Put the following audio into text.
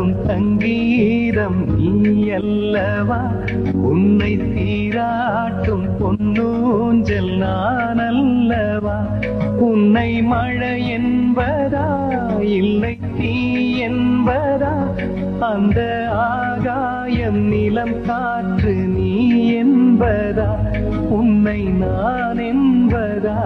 பாடும் சங்கீதம் நீ அல்லவா, உன்னை சீராட்டும் பொன்னூஞ்சல் நான் அல்லவா. உன்னை மழை என்பதா இல்லை தீ என்பதா, அந்த ஆகாயம் நிலம் காற்று நீ என்பதா, உன்னை நான் என்பதா.